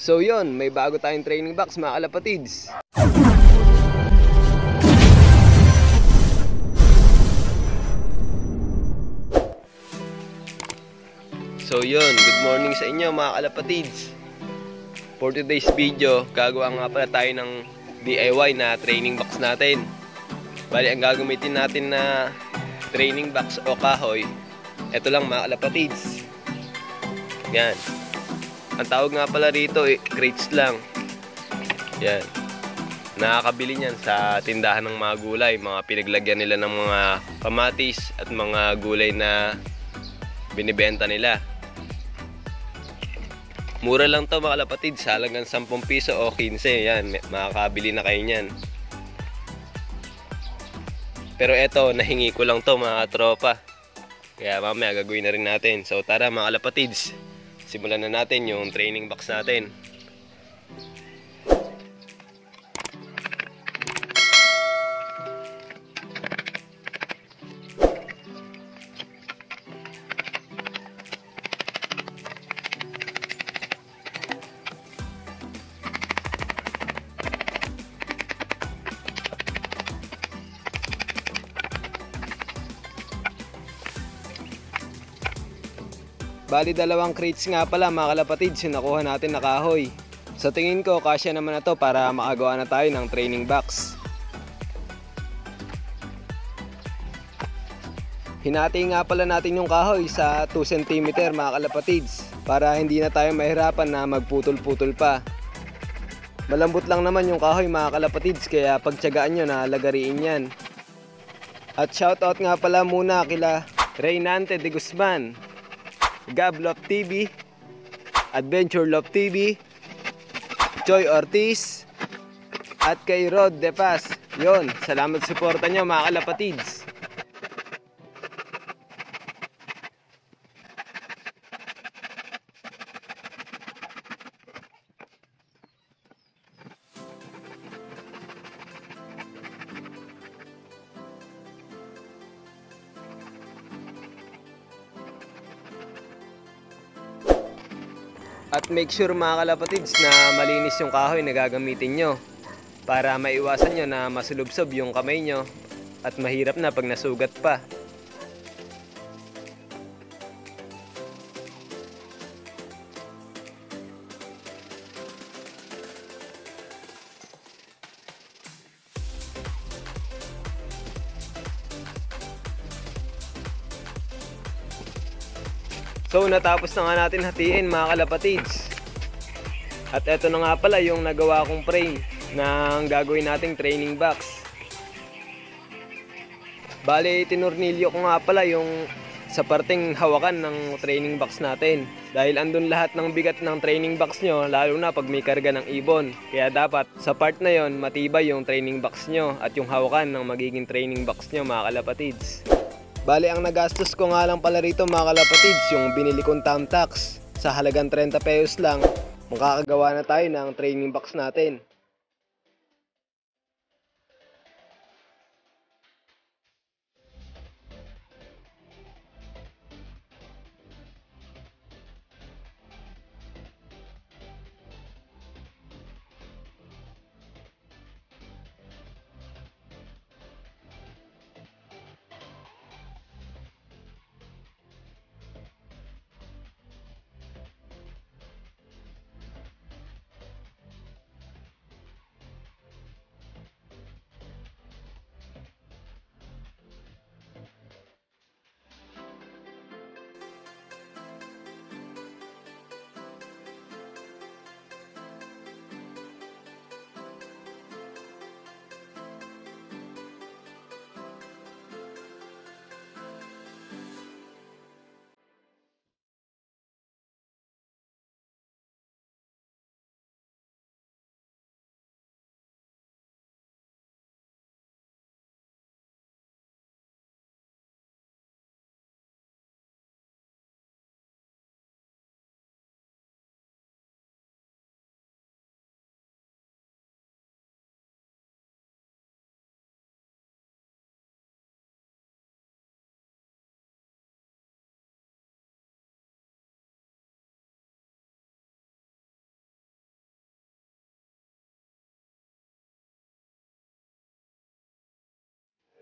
So yun, may bago tayong training box mga kalapatids. So yun, good morning sa inyo mga kalapatids. For today's video, gagawa nga pala tayo ng DIY na training box natin. Bali, ang gagamitin natin na training box o kahoy, ito lang mga kalapatids. Yan. Ang tawag nga pala rito, crates lang. Yan. Nakakabili niyan sa tindahan ng mga gulay. Mga pinaglagyan nila ng mga kamatis at mga gulay na binibenta nila. Mura lang to mga kalapatids, halagang 10 piso o 15. Yan, makakabili na kayo niyan. Pero eto, nahingi ko lang to mga tropa. Kaya mamaya gagawin na rin natin. So tara mga kalapatids, simulan na natin yung training box natin. Bali, 2 crates nga pala mga kalapatids yung nakuha natin na kahoy. Sa tingin ko, kasya naman na to para makagawa na tayo ng training box. Hinati nga pala natin yung kahoy sa 2 cm mga kalapatids para hindi na tayo mahirapan na magputol-putol pa. Malambot lang naman yung kahoy mga kalapatids, kaya pagtiyagaan nyo na lagariin yan. At shoutout nga pala muna kila Reynante de Guzman, Gab Love TV, Adventure Love TV, Joy Ortiz, at kay Rod De Paz. Yun, salamat sa suporta nyo mga kalapatids. At make sure mga kalapatids na malinis yung kahoy na gagamitin nyo para maiwasan nyo na masulubsob yung kamay nyo at mahirap na pag nasugat pa. So natapos na nga natin hatiin mga kalapatids. At eto na nga pala yung nagawa kong frame ng gagawin nating training box. Bale, tinurnilyo ko nga pala yung sa parteng hawakan ng training box natin. Dahil andun lahat ng bigat ng training box nyo, lalo na pag may karga ng ibon. Kaya dapat sa part na yon matibay yung training box nyo at yung hawakan ng magiging training box nyo mga kalapatids. Bali, ang nagastos ko nga lang pala rito mga kalapatids, yung binili kong thumbtacks. Sa halagang 30 pesos lang, makakagawa na tayo ng training box natin.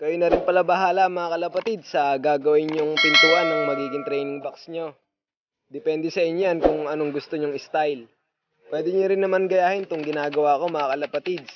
Kayo na rin pala bahala mga kalapatid sa gagawin yung pintuan ng magiging training box nyo. Depende sa inyo yan kung anong gusto nyong style. Pwede nyo rin naman gayahin itong ginagawa ko mga kalapatids.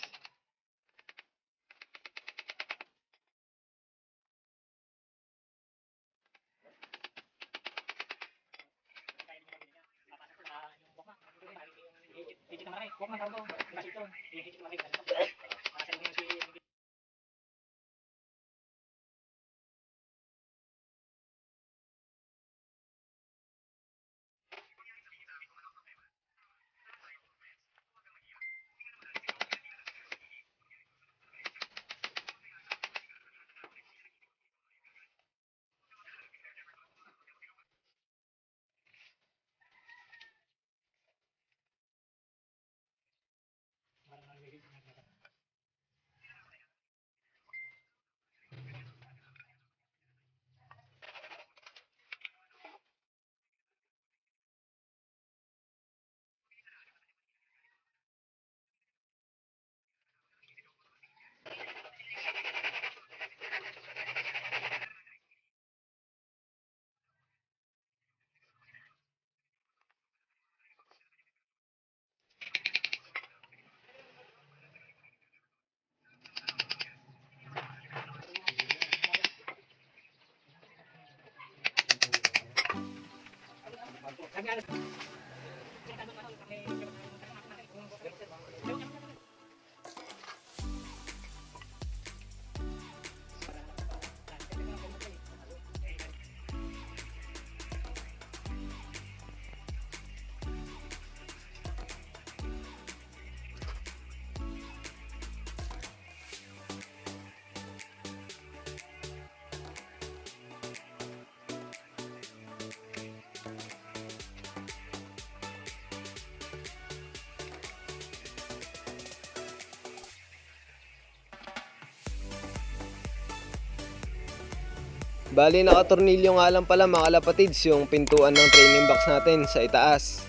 Bali, nakatornilyo nga lang pala mga kalapatids yung pintuan ng training box natin sa itaas.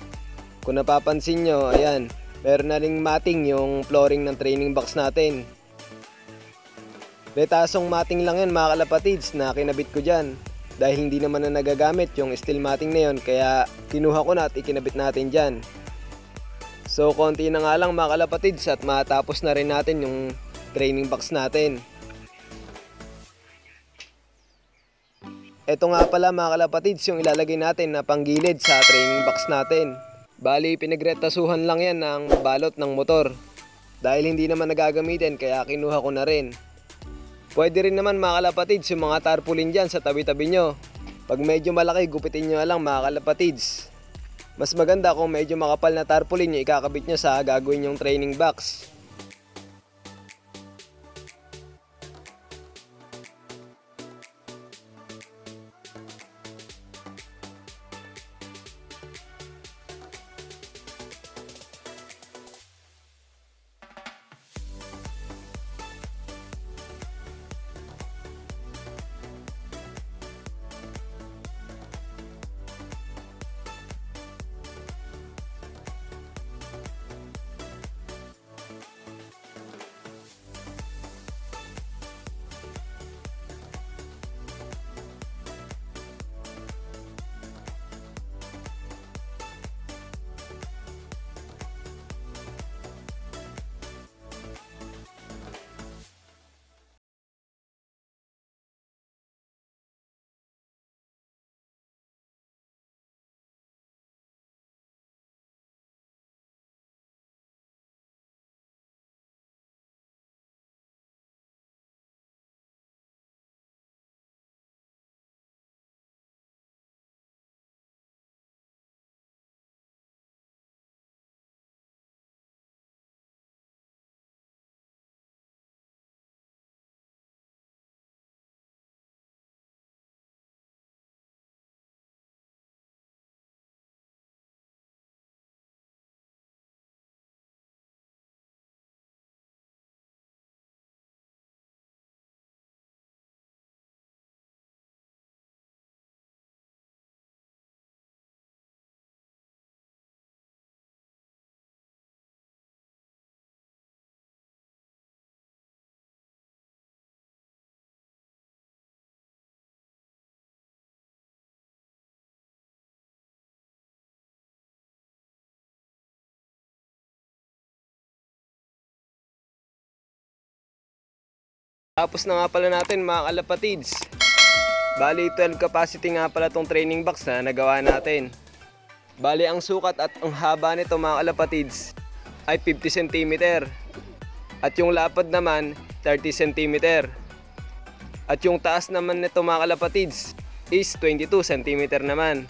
Kung napapansin nyo, ayan, meron na ring matting yung flooring ng training box natin. Retasong matting lang yan mga kalapatids na kinabit ko dyan. Dahil hindi naman na nagagamit yung steel matting na yun, kaya kinuha ko na at ikinabit natin dyan. So konti na nga lang mga kalapatids at matapos na rin natin yung training box natin. Ito nga pala mga kalapatids yung ilalagay natin na panggilid sa training box natin. Bali, pinagretasuhan lang yan ng balot ng motor. Dahil hindi naman nagagamitin kaya kinuha ko na rin. Pwede rin naman mga kalapatids yung mga tarpaulin dyan sa tabi-tabi nyo. Pag medyo malaki, gupitin nyo lang mga kalapatids. Mas maganda kung medyo makapal na tarpaulin yung ikakabit nyo sa gagawin yung training box. Tapos na nga pala natin mga kalapatids. Bali 12 capacity nga pala tong training box na nagawa natin. Bali ang sukat at ang haba nito mga kalapatids ay 50 cm. At yung lapad naman 30 cm. At yung taas naman nito mga kalapatids is 22 cm naman.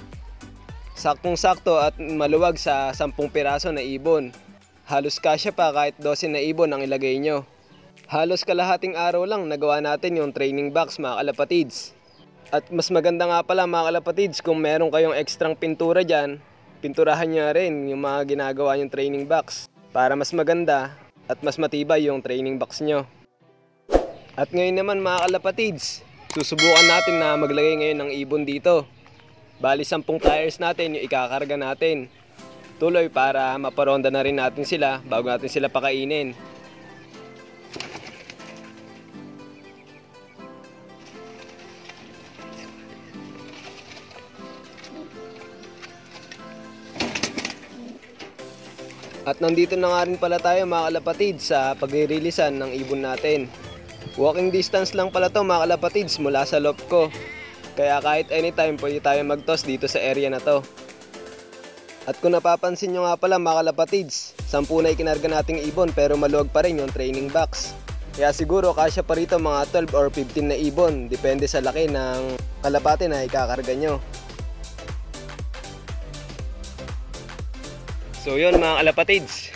Saktong-sakto at maluwag sa 10 piraso na ibon. Halos kasya pa kahit 12 na ibon ang ilagay nyo. Halos kalahating araw lang nagawa natin yung training box mga kalapatids. At mas maganda nga pala mga kalapatids kung meron kayong ekstrang pintura dyan, pinturahan nyo rin yung mga ginagawa yung training box para mas maganda at mas matibay yung training box nyo. At ngayon naman mga kalapatids, susubukan natin na maglagay ngayon ng ibon dito. Bali 10 pliers natin yung ikakarga natin. Tuloy para maparonda na rin natin sila bago natin sila pakainin. At nandito na nga rin pala tayo mga kalapatids sa pag-releasean ng ibon natin. Walking distance lang pala to mga kalapatids mula sa loft ko. Kaya kahit anytime pwede tayo mag-toss dito sa area na to. At kung napapansin nyo nga pala mga kalapatids, 10 na ikinarga nating ibon pero maluwag pa rin yung training box. Kaya siguro kasya pa rito mga 12 or 15 na ibon, depende sa laki ng kalapate na ikakarga nyo. So yun mga kalapatids,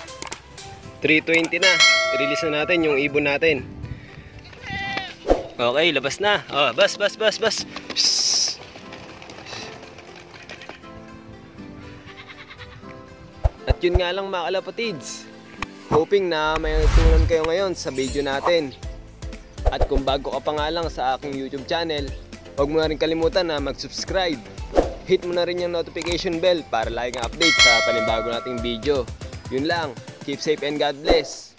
3:20 na, i-release na natin yung ibon natin. Okay, labas na. Oh, bas. Psst. At yun nga lang mga kalapatids, hoping na may natutunan kayo ngayon sa video natin. At kung bago ka pa nga lang sa aking YouTube channel, huwag mo na rin kalimutan na mag-subscribe. Hit mo na rin yung notification bell para lagi kang update sa panibago nating video. Yun lang, keep safe and God bless.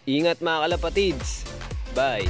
Ingat mga kalapatids. Bye.